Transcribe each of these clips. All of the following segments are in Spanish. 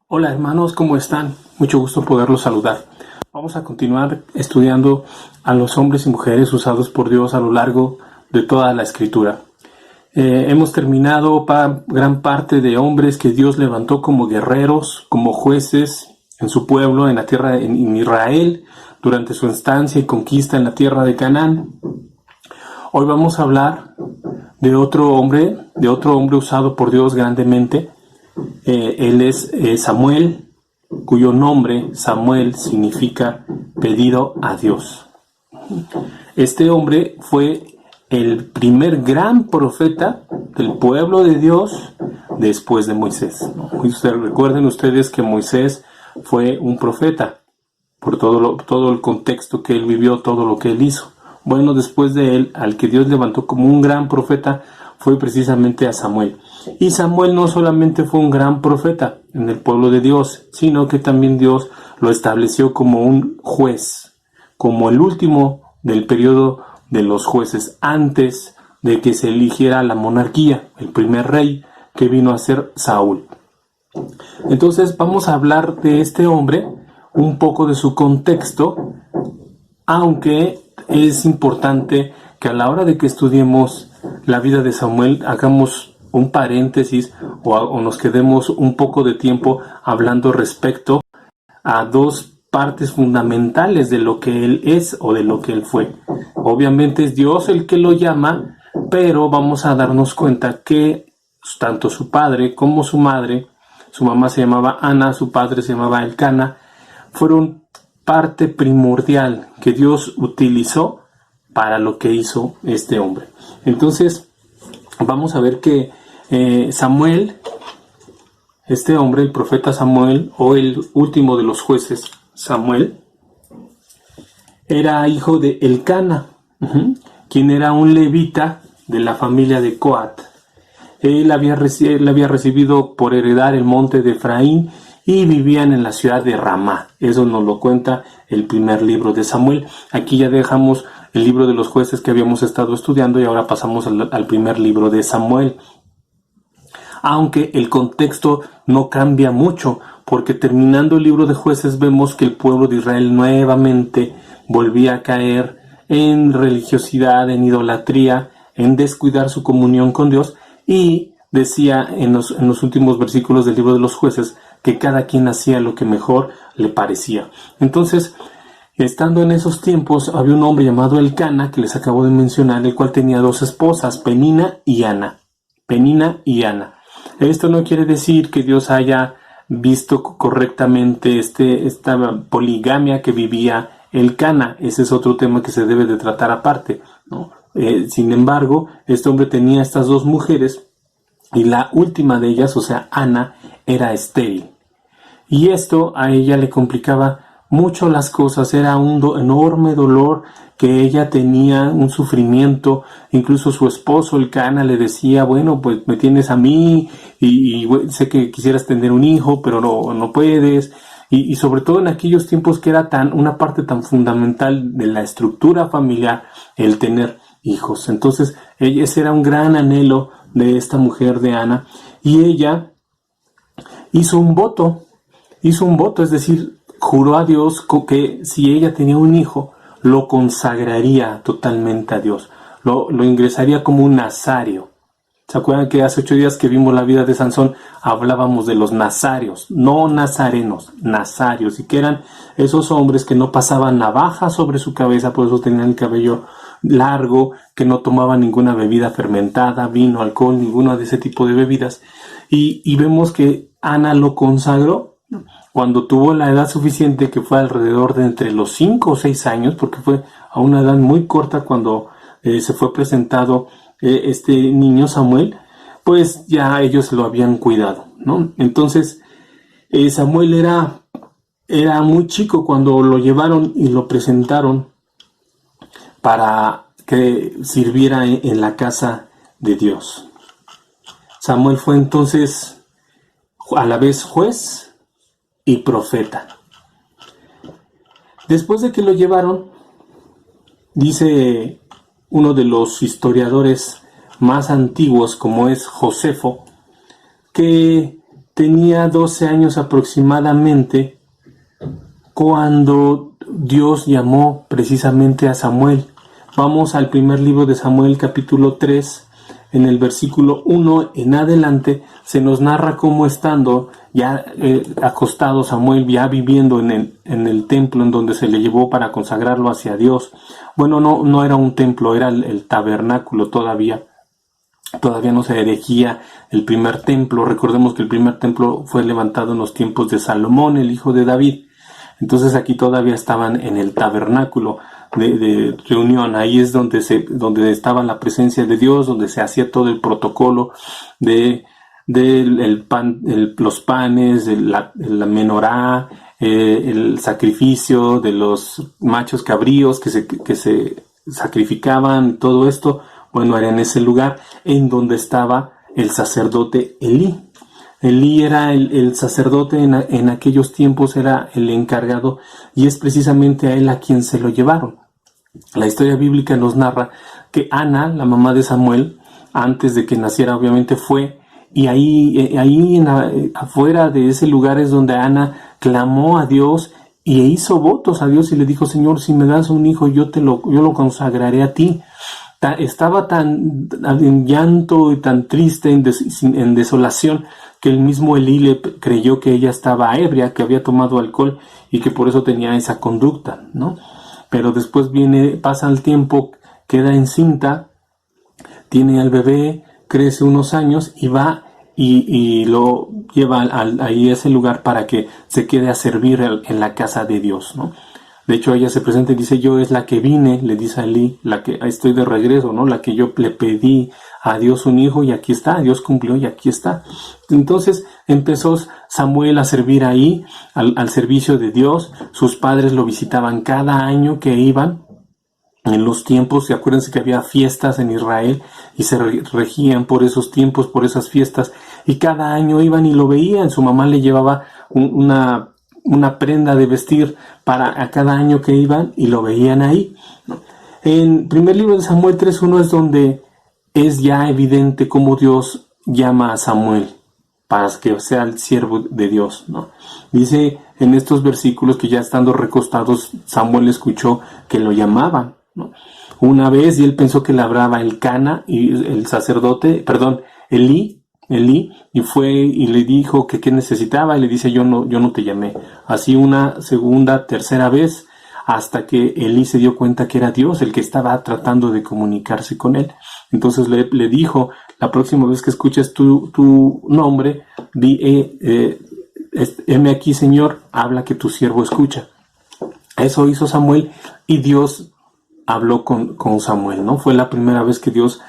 Hola hermanos, ¿cómo están? Mucho gusto poderlos saludar. Vamos a continuar estudiando a los hombres y mujeres usados por Dios a lo largo de toda la Escritura. Hemos terminado gran parte de hombres que Dios levantó como guerreros, como jueces en su pueblo, en la tierra, en Israel, durante su estancia y conquista en la tierra de Canaán. Hoy vamos a hablar de otro hombre usado por Dios grandemente. Él es Samuel, cuyo nombre Samuel significa pedido a Dios. Este hombre fue el primer gran profeta del pueblo de Dios después de Moisés. Recuerden ustedes que Moisés fue un profeta por todo el contexto que él vivió, todo lo que él hizo. Bueno, después de él, al que Dios levantó como un gran profeta fue precisamente a Samuel. Y Samuel no solamente fue un gran profeta en el pueblo de Dios, sino que también Dios lo estableció como un juez, como el último del periodo de los jueces, antes de que se eligiera la monarquía, el primer rey que vino a ser Saúl. Entonces vamos a hablar de este hombre, un poco de su contexto, aunque es importante que a la hora de que estudiemos la vida de Samuel hagamos un paréntesis o nos quedemos un poco de tiempo hablando respecto a dos partes fundamentales de lo que él es o de lo que él fue. Obviamente es Dios el que lo llama, pero vamos a darnos cuenta que tanto su padre como su madre, su mamá se llamaba Ana, su padre se llamaba Elcana, fueron parte primordial que Dios utilizó para lo que hizo este hombre. Entonces, vamos a ver que Samuel, este hombre, el profeta Samuel, o el último de los jueces, Samuel, era hijo de Elcana, quien era un levita de la familia de Coat. Él había recibido por heredar el monte de Efraín y vivían en la ciudad de Ramá. Eso nos lo cuenta el primer libro de Samuel. Aquí ya dejamos el libro de los jueces que habíamos estado estudiando y ahora pasamos al primer libro de Samuel. Aunque el contexto no cambia mucho, porque terminando el libro de jueces vemos que el pueblo de Israel nuevamente volvía a caer en religiosidad, en idolatría, en descuidar su comunión con Dios, y decía en los últimos versículos del libro de los jueces que cada quien hacía lo que mejor le parecía. Entonces, estando en esos tiempos, había un hombre llamado Elcana, que les acabo de mencionar, el cual tenía dos esposas, Penina y Ana. Penina y Ana. Esto no quiere decir que Dios haya visto correctamente esta poligamia que vivía Elcana. Ese es otro tema que se debe de tratar aparte, ¿no? Sin embargo, este hombre tenía estas dos mujeres y la última de ellas, o sea, Ana, era estéril. Y esto a ella le complicaba mucho las cosas, era un enorme dolor que ella tenía, un sufrimiento. Incluso su esposo, Elcana, le decía, bueno, pues me tienes a mí y sé que quisieras tener un hijo, pero no puedes. Y sobre todo en aquellos tiempos que era una parte tan fundamental de la estructura familiar, el tener hijos. Entonces, ese era un gran anhelo de esta mujer de Ana, y ella hizo un voto, es decir, juró a Dios que si ella tenía un hijo, lo consagraría totalmente a Dios, lo ingresaría como un nazario. ¿Se acuerdan que hace 8 días que vimos la vida de Sansón hablábamos de los nazarios, no nazarenos, nazarios, y que eran esos hombres que no pasaban navaja sobre su cabeza, por eso tenían el cabello largo, que no tomaban ninguna bebida fermentada, vino, alcohol, ninguna de ese tipo de bebidas, y vemos que Ana lo consagró cuando tuvo la edad suficiente, que fue alrededor de entre los 5 o 6 años, porque fue a una edad muy corta cuando se fue presentado este niño Samuel, pues ya ellos lo habían cuidado, ¿no? Entonces Samuel era muy chico cuando lo llevaron y lo presentaron para que sirviera en la casa de Dios. Samuel fue entonces a la vez juez y profeta. Después de que lo llevaron, dice uno de los historiadores más antiguos, como es Josefo, que tenía 12 años aproximadamente cuando Dios llamó precisamente a Samuel. Vamos al primer libro de Samuel, capítulo 3, en el versículo 1 en adelante, se nos narra cómo estando ya acostado Samuel, ya viviendo en el templo en donde se le llevó para consagrarlo hacia Dios. Bueno, no era un templo, era el tabernáculo todavía. Todavía no se erigía el primer templo. Recordemos que el primer templo fue levantado en los tiempos de Salomón, el hijo de David. Entonces aquí todavía estaban en el tabernáculo de reunión. Ahí es donde estaba la presencia de Dios, donde se hacía todo el protocolo de los panes, la menorá, el sacrificio de los machos cabríos que se sacrificaban, todo esto. Bueno, era en ese lugar en donde estaba el sacerdote Elí. Elí era el sacerdote en aquellos tiempos, era el encargado, y es precisamente a él a quien se lo llevaron. La historia bíblica nos narra que Ana, la mamá de Samuel, antes de que naciera obviamente fue, y ahí afuera de ese lugar es donde Ana clamó a Dios y hizo votos a Dios y le dijo: Señor, si me das un hijo, yo lo consagraré a ti. Estaba tan en llanto y tan triste, en desolación, que el mismo Elí le creyó que ella estaba ebria, que había tomado alcohol y que por eso tenía esa conducta, ¿no? Pero después pasa el tiempo, queda encinta, tiene al bebé, crece unos años y va y lo lleva ahí a ese lugar para que se quede a servir en la casa de Dios, ¿no? De hecho, ella se presenta y dice: yo es la que vine, le dice a Elí, la que estoy de regreso, ¿no? La que yo le pedí a Dios un hijo y aquí está, Dios cumplió y aquí está. Entonces empezó Samuel a servir ahí, al servicio de Dios. Sus padres lo visitaban cada año que iban. En los tiempos, acuérdense que había fiestas en Israel y se regían por esos tiempos, por esas fiestas, y cada año iban y lo veían. Su mamá le llevaba una prenda de vestir a cada año que iban y lo veían ahí. En primer libro de Samuel 3:1 es donde es ya evidente cómo Dios llama a Samuel para que sea el siervo de Dios, ¿no? Dice en estos versículos que ya estando recostados, Samuel escuchó que lo llamaban, ¿no? Una vez, y él pensó que le hablaba Elcana, y el sacerdote, Elí, y fue y le dijo que qué necesitaba, y le dice: yo no te llamé. Así una segunda, tercera vez, hasta que Elí se dio cuenta que era Dios el que estaba tratando de comunicarse con él. Entonces le dijo: la próxima vez que escuches tu nombre, di, heme aquí, Señor, habla, que tu siervo escucha. Eso hizo Samuel y Dios habló con Samuel, ¿no? Fue la primera vez que Dios,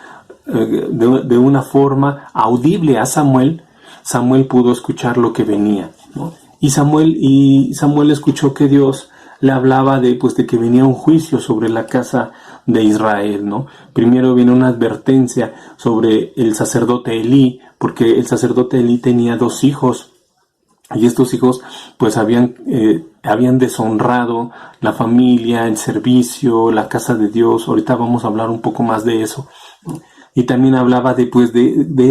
de una forma audible a Samuel pudo escuchar lo que venía, ¿no? Y Samuel escuchó que Dios le hablaba de que venía un juicio sobre la casa de Israel, ¿no? Primero viene una advertencia sobre el sacerdote Elí, porque el sacerdote Elí tenía 2 hijos, y estos hijos pues habían deshonrado la familia, el servicio, la casa de Dios. Ahorita vamos a hablar un poco más de eso, ¿no? Y también hablaba de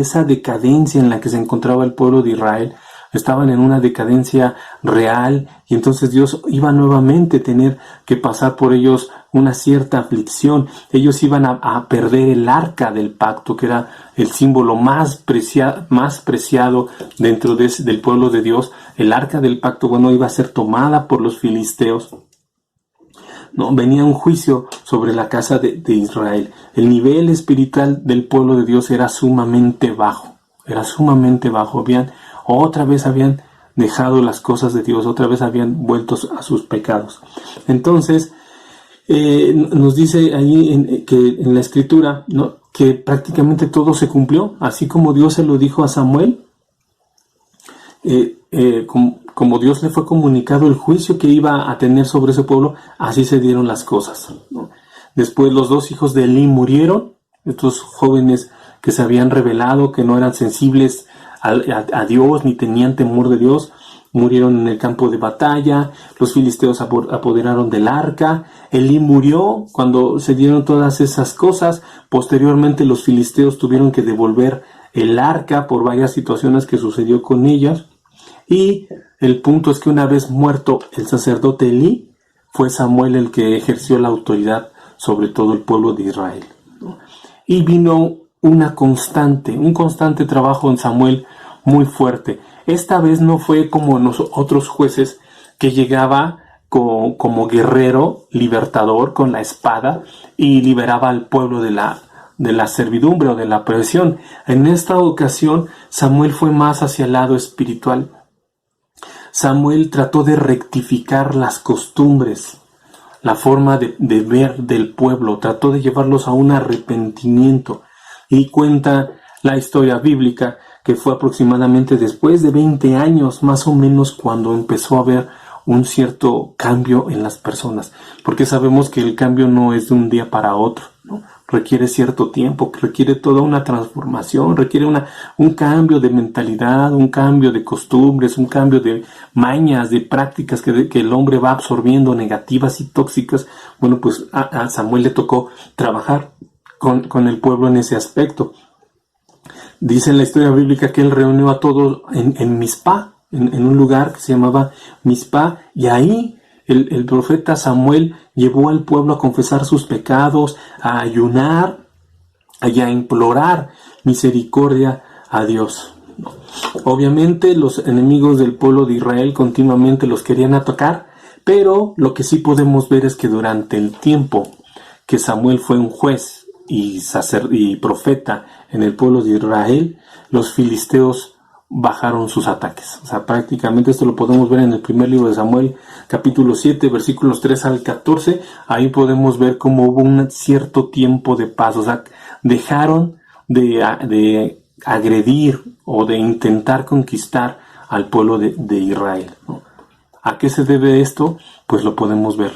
esa decadencia en la que se encontraba el pueblo de Israel. Estaban en una decadencia real, y entonces Dios iba nuevamente a tener que pasar por ellos una cierta aflicción. Ellos iban a perder el arca del pacto, que era el símbolo más preciado dentro del pueblo de Dios. El arca del pacto, iba a ser tomada por los filisteos. No, venía un juicio sobre la casa de Israel. El nivel espiritual del pueblo de Dios era sumamente bajo. Otra vez habían dejado las cosas de Dios, otra vez habían vuelto a sus pecados. Entonces, nos dice ahí que en la escritura, ¿no?, que prácticamente todo se cumplió, así como Dios se lo dijo a Samuel. Como Dios le fue comunicado el juicio que iba a tener sobre ese pueblo, así se dieron las cosas, ¿no? Después los 2 hijos de Elí murieron, estos jóvenes que se habían rebelado, que no eran sensibles a Dios ni tenían temor de Dios, murieron en el campo de batalla. Los filisteos apoderaron del arca. Elí murió cuando se dieron todas esas cosas. Posteriormente los filisteos tuvieron que devolver el arca por varias situaciones que sucedió con ellas. Y el punto es que una vez muerto el sacerdote Elí, fue Samuel el que ejerció la autoridad sobre todo el pueblo de Israel. Y vino un constante trabajo en Samuel muy fuerte. Esta vez no fue como los otros jueces que llegaba como guerrero libertador con la espada y liberaba al pueblo de la servidumbre o de la opresión. En esta ocasión Samuel fue más hacia el lado espiritual. Samuel trató de rectificar las costumbres, la forma de ver del pueblo, trató de llevarlos a un arrepentimiento. Y cuenta la historia bíblica que fue aproximadamente después de 20 años, más o menos, cuando empezó a haber un cierto cambio en las personas. Porque sabemos que el cambio no es de un día para otro, ¿no? Requiere cierto tiempo, requiere toda una transformación, requiere un cambio de mentalidad, un cambio de costumbres, un cambio de mañas, de prácticas que el hombre va absorbiendo negativas y tóxicas. Bueno, pues a Samuel le tocó trabajar con el pueblo en ese aspecto. Dice en la historia bíblica que él reunió a todos en Mizpá, en un lugar que se llamaba Mizpá, y ahí el profeta Samuel llevó al pueblo a confesar sus pecados, a ayunar y a implorar misericordia a Dios. Obviamente los enemigos del pueblo de Israel continuamente los querían atacar, pero lo que sí podemos ver es que durante el tiempo que Samuel fue un juez y profeta en el pueblo de Israel, los filisteos bajaron sus ataques. O sea, prácticamente esto lo podemos ver en el primer libro de Samuel, capítulo 7, versículos 3 al 14. Ahí podemos ver cómo hubo un cierto tiempo de paz. O sea, dejaron de agredir o de intentar conquistar al pueblo de Israel, ¿no? ¿A qué se debe esto? Pues lo podemos ver.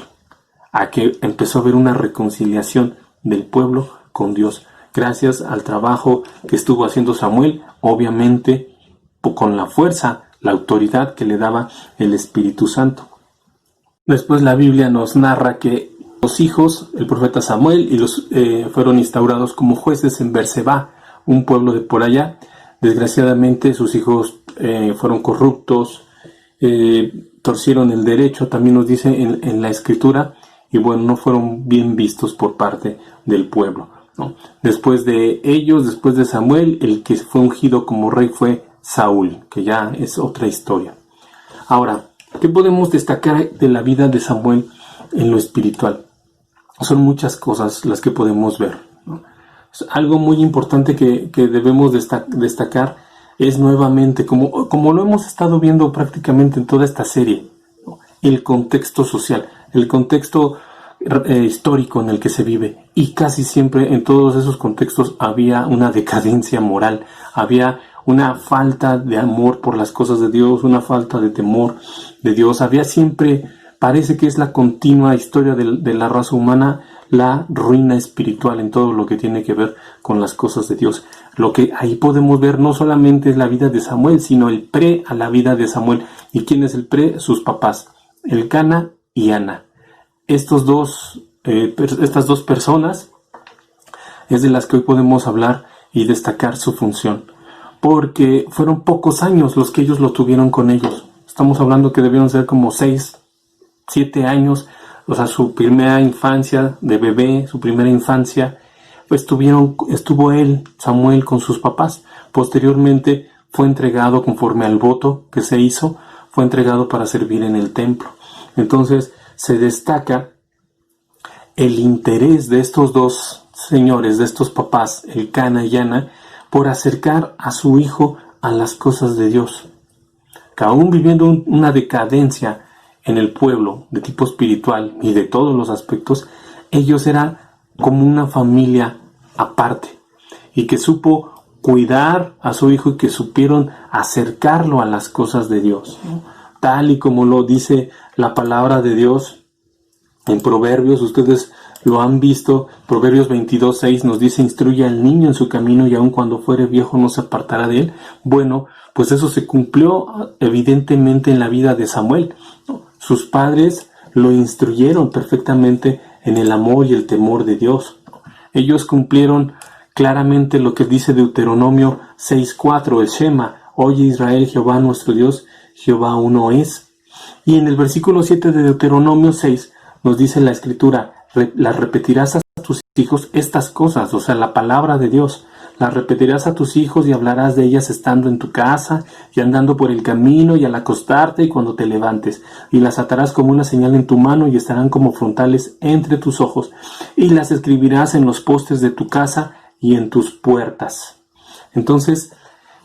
A que empezó a haber una reconciliación del pueblo con Dios. Gracias al trabajo que estuvo haciendo Samuel, obviamente con la fuerza, la autoridad que le daba el Espíritu Santo. Después la Biblia nos narra que los hijos, el profeta Samuel, fueron instaurados como jueces en Berseba, un pueblo de por allá. Desgraciadamente sus hijos fueron corruptos, torcieron el derecho, también nos dice en la Escritura, y bueno, no fueron bien vistos por parte del pueblo, ¿no? Después de ellos, después de Samuel, el que fue ungido como rey fue Saúl, que ya es otra historia. Ahora, ¿qué podemos destacar de la vida de Samuel en lo espiritual? Son muchas cosas las que podemos ver, ¿no? Algo muy importante que debemos destacar es nuevamente, como lo hemos estado viendo prácticamente en toda esta serie, ¿no? El contexto social, el contexto histórico en el que se vive. Y casi siempre en todos esos contextos había una decadencia moral, había una falta de amor por las cosas de Dios, una falta de temor de Dios. Había siempre, parece que es la continua historia de la raza humana, la ruina espiritual en todo lo que tiene que ver con las cosas de Dios. Lo que ahí podemos ver no solamente es la vida de Samuel, sino el pre a la vida de Samuel. ¿Y quién es el pre? Sus papás, Elcana y Ana. Estas dos personas es de las que hoy podemos hablar y destacar su función, porque fueron pocos años los que ellos lo tuvieron con ellos. Estamos hablando que debieron ser como 6, 7 años, o sea, su primera infancia de bebé, su primera infancia, pues estuvo él, Samuel, con sus papás. Posteriormente fue entregado conforme al voto que se hizo, fue entregado para servir en el templo. Entonces se destaca el interés de estos dos señores, de estos papás, Elcana y Ana, por acercar a su hijo a las cosas de Dios. Que aún viviendo una decadencia en el pueblo de tipo espiritual y de todos los aspectos, ellos eran como una familia aparte y que supo cuidar a su hijo y que supieron acercarlo a las cosas de Dios, ¿no? Tal y como lo dice la palabra de Dios en Proverbios, ustedes lo han visto, Proverbios 22:6 nos dice: instruye al niño en su camino y aun cuando fuere viejo no se apartará de él. Bueno, pues eso se cumplió evidentemente en la vida de Samuel, ¿no? Sus padres lo instruyeron perfectamente en el amor y el temor de Dios. Ellos cumplieron claramente lo que dice Deuteronomio 6:4, el Shema, oye Israel, Jehová nuestro Dios, Jehová uno es. Y en el versículo 7 de Deuteronomio 6 nos dice la escritura, las repetirás a tus hijos estas cosas, o sea, la palabra de Dios. Las repetirás a tus hijos y hablarás de ellas estando en tu casa y andando por el camino y al acostarte y cuando te levantes. Y las atarás como una señal en tu mano y estarán como frontales entre tus ojos. Y las escribirás en los postes de tu casa y en tus puertas. Entonces,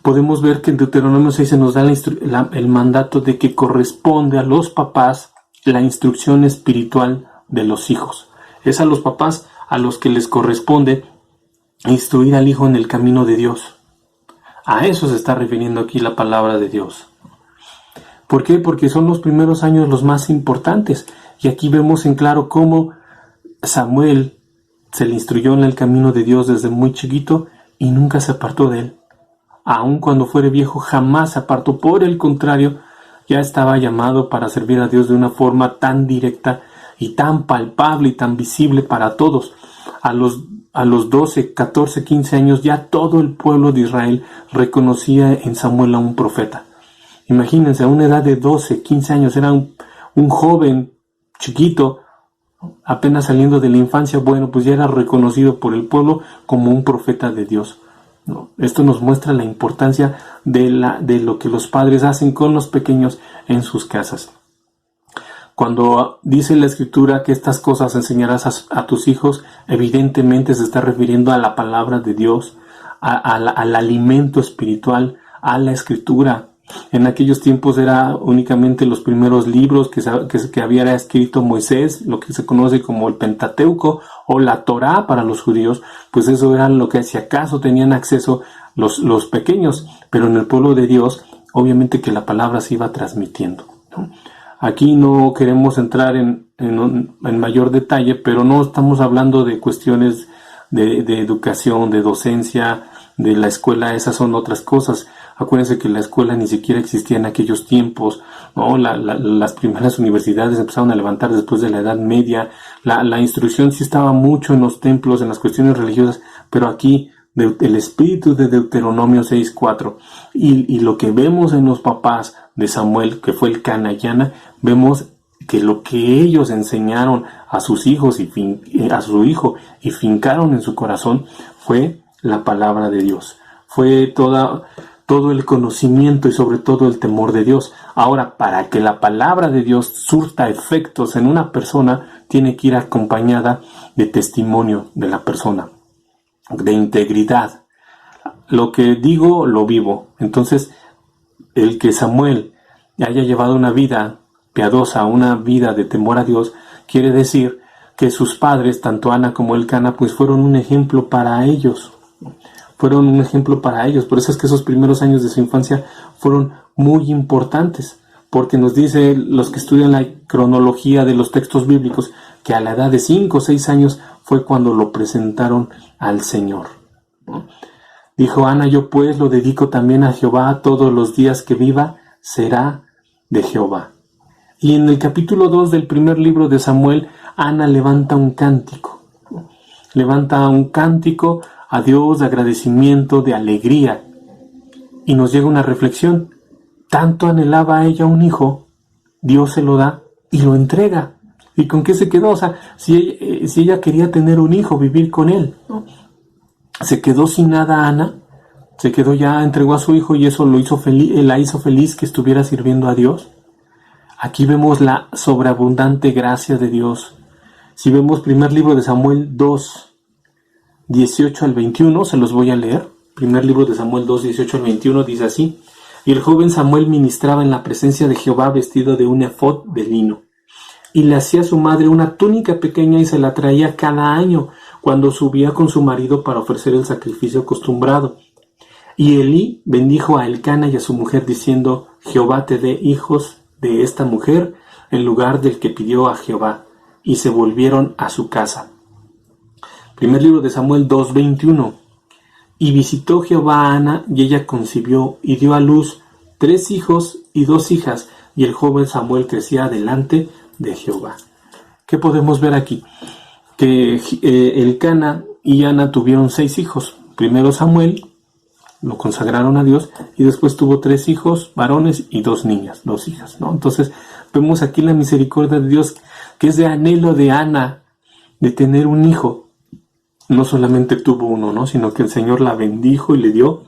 podemos ver que en Deuteronomio 6 se nos da el mandato de que corresponde a los papás la instrucción espiritual de los hijos. Es a los papás a los que les corresponde instruir al hijo en el camino de Dios. A eso se está refiriendo aquí la palabra de Dios. ¿Por qué? Porque son los primeros años los más importantes. Y aquí vemos en claro cómo Samuel se le instruyó en el camino de Dios desde muy chiquito y nunca se apartó de él. Aun cuando fuere viejo, jamás se apartó. Por el contrario, ya estaba llamado para servir a Dios de una forma tan directa y tan palpable y tan visible para todos. A los 12, 14, 15 años ya todo el pueblo de Israel reconocía en Samuel a un profeta. Imagínense, a una edad de 12, 15 años, era un joven chiquito, apenas saliendo de la infancia, bueno, pues ya era reconocido por el pueblo como un profeta de Dios. ¿No? Esto nos muestra la importancia de lo que los padres hacen con los pequeños en sus casas. Cuando dice la Escritura que estas cosas enseñarás a tus hijos, evidentemente se está refiriendo a la palabra de Dios, al alimento espiritual, a la Escritura. En aquellos tiempos era únicamente los primeros libros que había escrito Moisés, lo que se conoce como el Pentateuco o la Torá para los judíos, pues eso era lo que si acaso tenían acceso los pequeños, pero en el pueblo de Dios, obviamente que la palabra se iba transmitiendo, ¿no? Aquí no queremos entrar en mayor detalle, pero no estamos hablando de cuestiones de educación, de docencia, de la escuela, esas son otras cosas. Acuérdense que la escuela ni siquiera existía en aquellos tiempos, ¿no? Las primeras universidades empezaron a levantar después de la Edad Media. La instrucción sí estaba mucho en los templos, en las cuestiones religiosas, pero aquí el espíritu de Deuteronomio 6:4 y lo que vemos en los papás de Samuel, que fue el Cana y Ana, vemos que lo que ellos enseñaron a sus hijos a su hijo y fincaron en su corazón fue la palabra de Dios. Fue todo el conocimiento y sobre todo el temor de Dios. Ahora, para que la palabra de Dios surta efectos en una persona, tiene que ir acompañada de testimonio de la persona, de integridad. Lo que digo, lo vivo. Entonces, el que Samuel haya llevado una vida piadosa, una vida de temor a Dios, quiere decir que sus padres, tanto Ana como Elcana, pues fueron un ejemplo para ellos. Fueron un ejemplo para ellos. Por eso es que esos primeros años de su infancia fueron muy importantes, porque nos dice los que estudian la cronología de los textos bíblicos que a la edad de 5 o 6 años fue cuando lo presentaron al Señor, ¿no? Dijo Ana, yo pues lo dedico también a Jehová, todos los días que viva será de Jehová. Y en el capítulo 2 del primer libro de Samuel, Ana levanta un cántico. Levanta un cántico a Dios de agradecimiento, de alegría. Y nos llega una reflexión. Tanto anhelaba ella un hijo, Dios se lo da y lo entrega. ¿Y con qué se quedó? O sea, si ella quería tener un hijo, vivir con él, ¿no? Se quedó sin nada Ana, se quedó ya, entregó a su hijo y eso lo hizo feliz, la hizo feliz que estuviera sirviendo a Dios. Aquí vemos la sobreabundante gracia de Dios. Si vemos primer libro de Samuel 2, 18 al 21, se los voy a leer. Primer libro de Samuel 2, 18 al 21 dice así: Y el joven Samuel ministraba en la presencia de Jehová vestido de un efod de lino. Y le hacía a su madre una túnica pequeña y se la traía cada año cuando subía con su marido para ofrecer el sacrificio acostumbrado. Y Elí bendijo a Elcana y a su mujer diciendo: Jehová te dé hijos de esta mujer en lugar del que pidió a Jehová. Y se volvieron a su casa. Primer libro de Samuel 2:21. Y visitó Jehová a Ana, y ella concibió y dio a luz 3 hijos y 2 hijas, y el joven Samuel crecía delante de Jehová. ¿Qué podemos ver aquí? Que Elcana y Ana tuvieron 6 hijos. Primero Samuel, lo consagraron a Dios, y después tuvo 3 hijos varones y 2 niñas, 2 hijas, ¿no? Entonces vemos aquí la misericordia de Dios, que es de anhelo de Ana de tener un hijo. No solamente tuvo uno, ¿no? Sino que el Señor la bendijo y le dio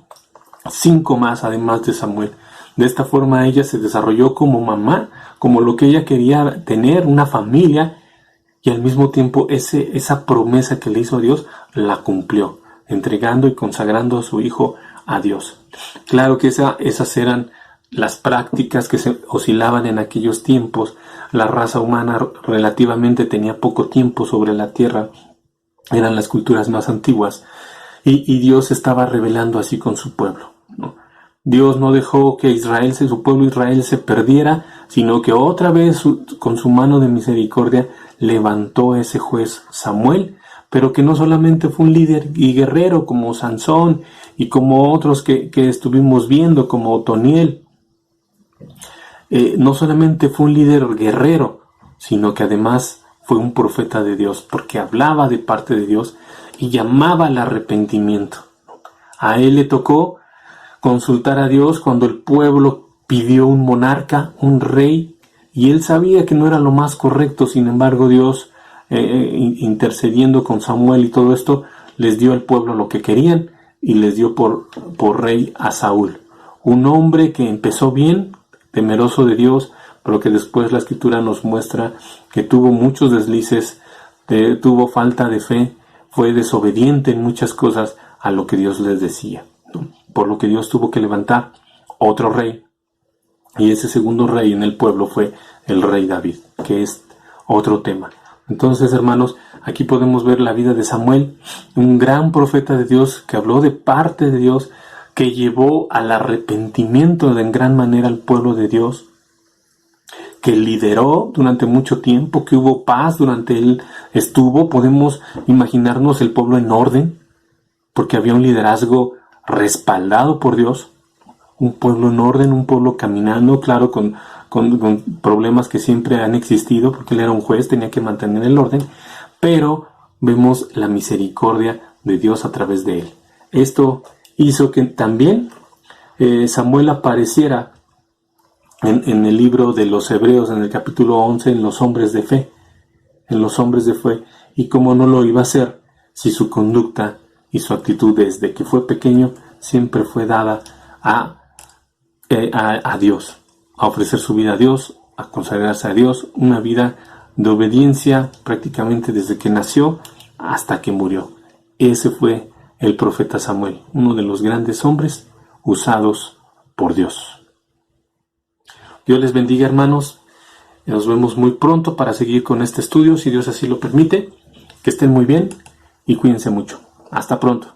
5 más, además de Samuel. De esta forma ella se desarrolló como mamá, como lo que ella quería tener, una familia, y al mismo tiempo esa promesa que le hizo a Dios la cumplió, entregando y consagrando a su hijo a Dios. Claro que esas eran las prácticas que se oscilaban en aquellos tiempos. La raza humana relativamente tenía poco tiempo sobre la tierra, eran las culturas más antiguas, y Dios estaba revelando así con su pueblo, ¿no? Dios no dejó que su pueblo Israel se perdiera, sino que otra vez con su mano de misericordia levantó a ese juez Samuel, pero que no solamente fue un líder y guerrero como Sansón y como otros que estuvimos viendo, como Otoniel. No solamente fue un líder guerrero, sino que además fue un profeta de Dios, porque hablaba de parte de Dios y llamaba al arrepentimiento. A él le tocó consultar a Dios cuando el pueblo pidió un monarca, un rey, y él sabía que no era lo más correcto. Sin embargo, Dios, intercediendo con Samuel y todo esto, les dio al pueblo lo que querían y les dio por rey a Saúl, un hombre que empezó bien, temeroso de Dios, pero que después la Escritura nos muestra que tuvo muchos deslices, tuvo falta de fe, fue desobediente en muchas cosas a lo que Dios les decía, ¿no? Por lo que Dios tuvo que levantar otro rey, y ese segundo rey en el pueblo fue el rey David, que es otro tema. Entonces, hermanos, aquí podemos ver la vida de Samuel, un gran profeta de Dios que habló de parte de Dios, que llevó al arrepentimiento de en gran manera al pueblo de Dios, que lideró durante mucho tiempo, que hubo paz durante él estuvo. Podemos imaginarnos el pueblo en orden, porque había un liderazgo respaldado por Dios, un pueblo en orden, un pueblo caminando, claro, con problemas que siempre han existido, porque él era un juez, tenía que mantener el orden, pero vemos la misericordia de Dios a través de él. Esto hizo que también Samuel apareciera en el libro de los Hebreos, en el capítulo 11, en los hombres de fe, y cómo no lo iba a hacer si su conducta y su actitud desde que fue pequeño siempre fue dada a Dios, a ofrecer su vida a Dios, a consagrarse a Dios, una vida de obediencia prácticamente desde que nació hasta que murió. Ese fue el profeta Samuel, uno de los grandes hombres usados por Dios. Dios les bendiga, hermanos. Nos vemos muy pronto para seguir con este estudio, si Dios así lo permite. Que estén muy bien y cuídense mucho. Hasta pronto.